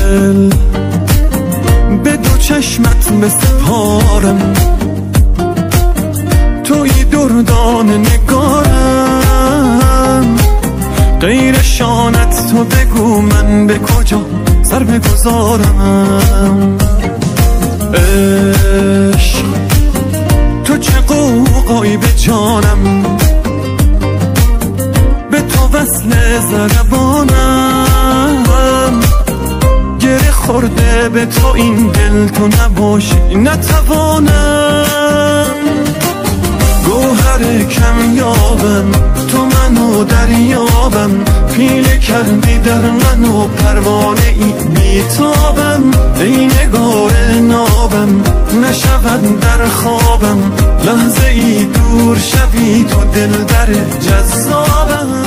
دل به دو چشمت بسپارم، توی دردان نگارم، غیر شانت تو بگو من به کجا سر بگذارم. عشق تو چه قوقایی به جانم، به تو وصل ضربانم، گره خورده به تو این دل، تو نباشی نتوانم. گوهر کمیابم تو منو دریابم، پیله کردی در منو پروانه ای بیتابم. ای نگار نابم نشود در خوابم، لحظه ای دور شوی تو دل در جذابم.